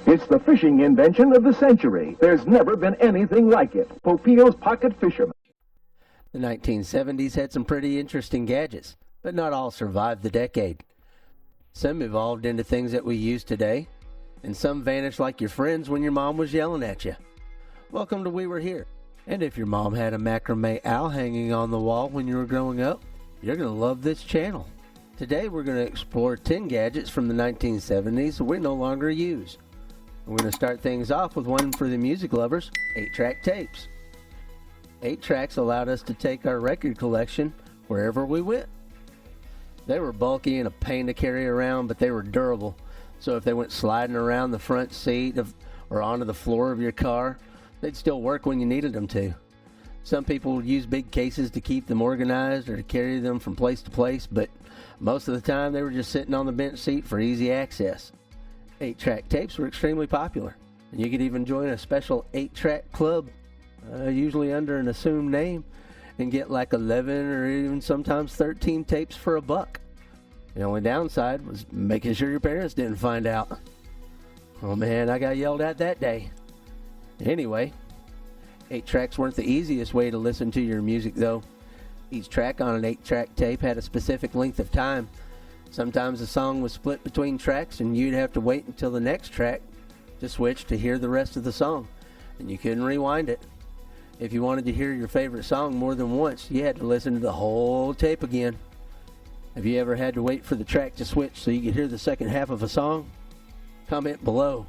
It's the fishing invention of the century. There's never been anything like it. Popeil's Pocket Fisherman. The 1970s had some pretty interesting gadgets, but not all survived the decade. Some evolved into things that we use today, and some vanished like your friends when your mom was yelling at you. Welcome to We Were Here. And if your mom had a macrame owl hanging on the wall when you were growing up, you're going to love this channel. Today we're going to explore 10 gadgets from the 1970s that we no longer use. We're going to start things off with one for the music lovers, 8-track tapes. 8-tracks allowed us to take our record collection wherever we went. They were bulky and a pain to carry around, but they were durable. So if they went sliding around the front seat or onto the floor of your car, they'd still work when you needed them to. Some people would use big cases to keep them organized or to carry them from place to place, but most of the time they were just sitting on the bench seat for easy access. 8-track tapes were extremely popular, and you could even join a special 8-track club, usually under an assumed name, and get like 11 or even sometimes 13 tapes for $1. The only downside was making sure your parents didn't find out. Oh man, I got yelled at that day. Anyway, 8-tracks weren't the easiest way to listen to your music though. Each track on an 8-track tape had a specific length of time. Sometimes the song was split between tracks and you'd have to wait until the next track to switch to hear the rest of the song, and you couldn't rewind it. If you wanted to hear your favorite song more than once, you had to listen to the whole tape again. Have you ever had to wait for the track to switch so you could hear the second half of a song? Comment below.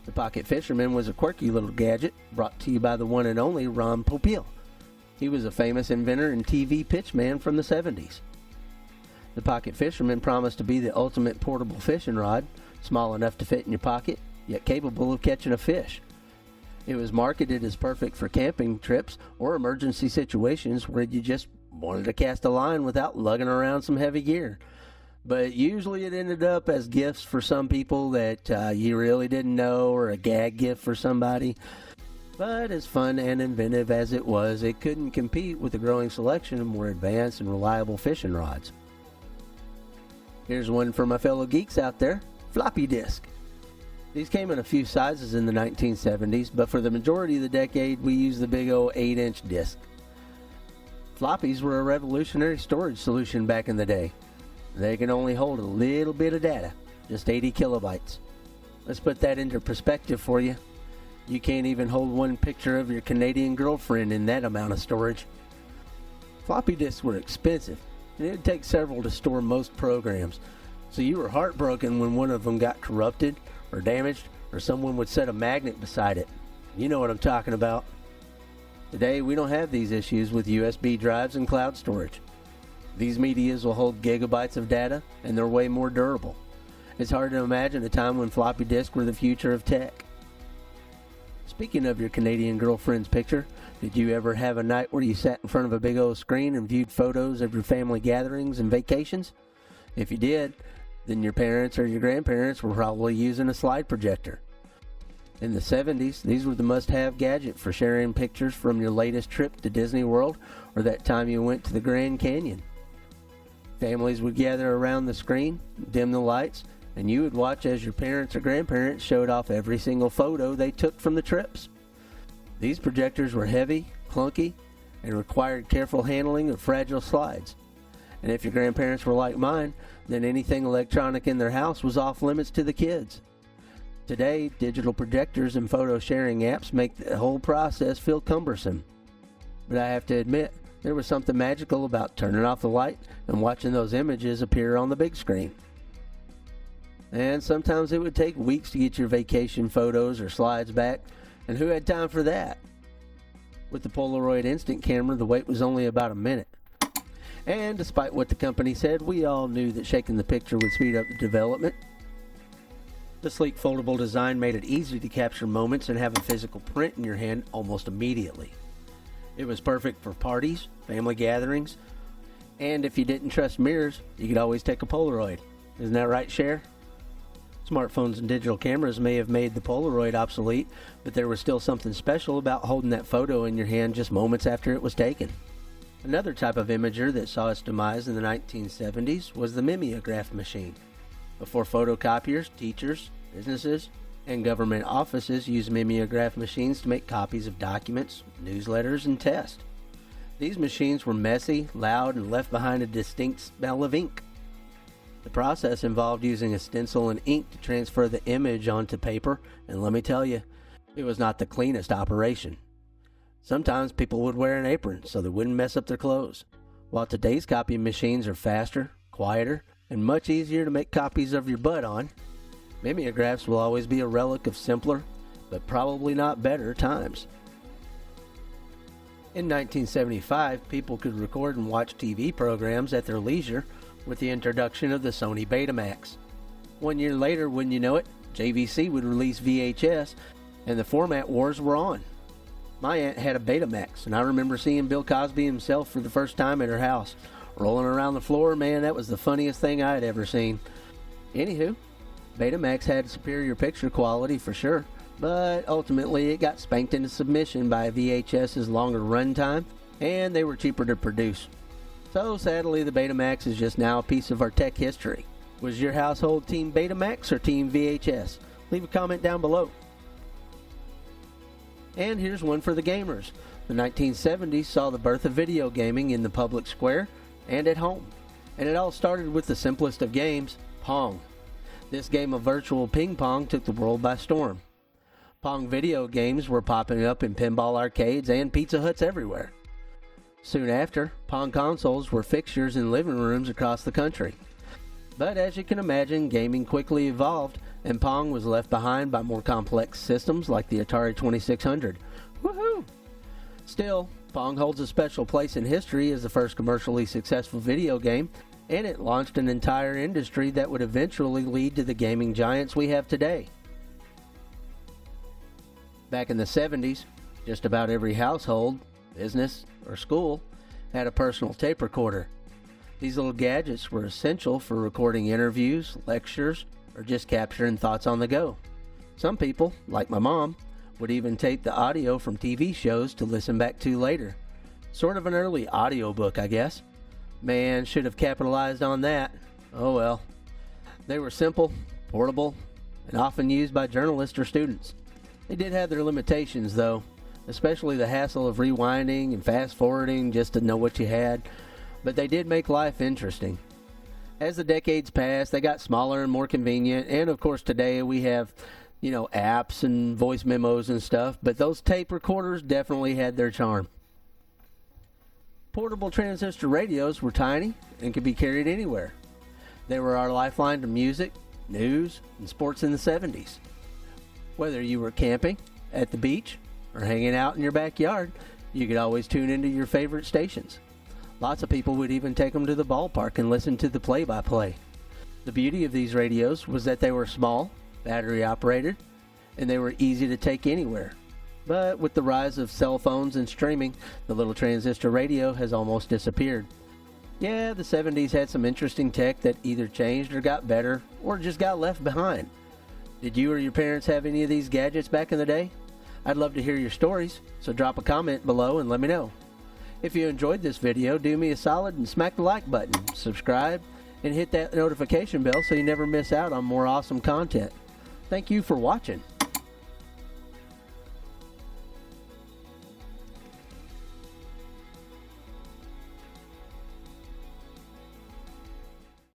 The Pocket Fisherman was a quirky little gadget brought to you by the one and only Ron Popeil. He was a famous inventor and TV pitchman from the 70s. The Pocket Fisherman promised to be the ultimate portable fishing rod, small enough to fit in your pocket, yet capable of catching a fish. It was marketed as perfect for camping trips or emergency situations where you just wanted to cast a line without lugging around some heavy gear. But usually it ended up as gifts for some people that you really didn't know, or a gag gift for somebody. But as fun and inventive as it was, it couldn't compete with the growing selection of more advanced and reliable fishing rods. Here's one for my fellow geeks out there, Floppy Disc. These came in a few sizes in the 1970s, but for the majority of the decade, we used the big old 8-inch disc. Floppies were a revolutionary storage solution back in the day. They can only hold a little bit of data, just 80 kilobytes. Let's put that into perspective for you. You can't even hold one picture of your Canadian girlfriend in that amount of storage. Floppy disks were expensive, and it would take several to store most programs, so you were heartbroken when one of them got corrupted or damaged, or someone would set a magnet beside it. You know what I'm talking about. Today, we don't have these issues with USB drives and cloud storage. These medias will hold gigabytes of data, and they're way more durable. It's hard to imagine a time when floppy disks were the future of tech. Speaking of your Canadian girlfriend's picture, did you ever have a night where you sat in front of a big old screen and viewed photos of your family gatherings and vacations? If you did, then your parents or your grandparents were probably using a slide projector. In the 70s, these were the must-have gadget for sharing pictures from your latest trip to Disney World or that time you went to the Grand Canyon. Families would gather around the screen, dim the lights, and you would watch as your parents or grandparents showed off every single photo they took from the trips. These projectors were heavy, clunky, and required careful handling of fragile slides. And if your grandparents were like mine, then anything electronic in their house was off limits to the kids. Today, digital projectors and photo sharing apps make the whole process feel cumbersome. But I have to admit, there was something magical about turning off the light and watching those images appear on the big screen. And sometimes it would take weeks to get your vacation photos or slides back, and who had time for that? With the Polaroid instant camera, the wait was only about a minute. And despite what the company said, we all knew that shaking the picture would speed up the development. The sleek foldable design made it easy to capture moments and have a physical print in your hand almost immediately. It was perfect for parties, family gatherings, and if you didn't trust mirrors, you could always take a Polaroid. Isn't that right, Cher? Smartphones and digital cameras may have made the Polaroid obsolete, but there was still something special about holding that photo in your hand just moments after it was taken. Another type of imager that saw its demise in the 1970s was the mimeograph machine. Before photocopiers, teachers, Businesses and government offices use mimeograph machines to make copies of documents, newsletters, and tests. These machines were messy, loud, and left behind a distinct smell of ink. The process involved using a stencil and ink to transfer the image onto paper, and let me tell you, it was not the cleanest operation. Sometimes people would wear an apron so they wouldn't mess up their clothes. While today's copy machines are faster, quieter, and much easier to make copies of your butt on, mimeographs will always be a relic of simpler, but probably not better times. In 1975, people could record and watch TV programs at their leisure with the introduction of the Sony Betamax. 1 year later, wouldn't you know it, JVC would release VHS, and the format wars were on. My aunt had a Betamax, and I remember seeing Bill Cosby himself for the first time at her house. Rolling around the floor, man, that was the funniest thing I had ever seen. Anywho, Betamax had superior picture quality for sure, but ultimately it got spanked into submission by VHS's longer runtime, and they were cheaper to produce. So sadly, the Betamax is just now a piece of our tech history. Was your household Team Betamax or Team VHS? Leave a comment down below. And here's one for the gamers. The 1970s saw the birth of video gaming in the public square and at home. And it all started with the simplest of games, Pong. This game of virtual ping pong took the world by storm. Pong video games were popping up in pinball arcades and Pizza Huts everywhere. Soon after, Pong consoles were fixtures in living rooms across the country. But as you can imagine, gaming quickly evolved, and Pong was left behind by more complex systems like the Atari 2600. Woohoo! Still, Pong holds a special place in history as the first commercially successful video game, and it launched an entire industry that would eventually lead to the gaming giants we have today. Back in the 70s, just about every household, business, or school had a personal tape recorder. These little gadgets were essential for recording interviews, lectures, or just capturing thoughts on the go. Some people, like my mom, would even tape the audio from TV shows to listen back to later. Sort of an early audiobook, I guess. Man, should have capitalized on that. Oh well. They were simple, portable, and often used by journalists or students. They did have their limitations though, especially the hassle of rewinding and fast forwarding just to know what you had, but they did make life interesting. As the decades passed, they got smaller and more convenient, and of course today we have, apps and voice memos and stuff, but those tape recorders definitely had their charm. Portable transistor radios were tiny and could be carried anywhere. They were our lifeline to music, news, and sports in the 70s. Whether you were camping, at the beach, or hanging out in your backyard, you could always tune into your favorite stations. Lots of people would even take them to the ballpark and listen to the play-by-play. The beauty of these radios was that they were small, battery-operated, and they were easy to take anywhere. But with the rise of cell phones and streaming, the little transistor radio has almost disappeared. Yeah, the 70s had some interesting tech that either changed or got better, or just got left behind. Did you or your parents have any of these gadgets back in the day? I'd love to hear your stories, so drop a comment below and let me know. If you enjoyed this video, do me a solid and smack the like button, subscribe, and hit that notification bell so you never miss out on more awesome content. Thank you for watching.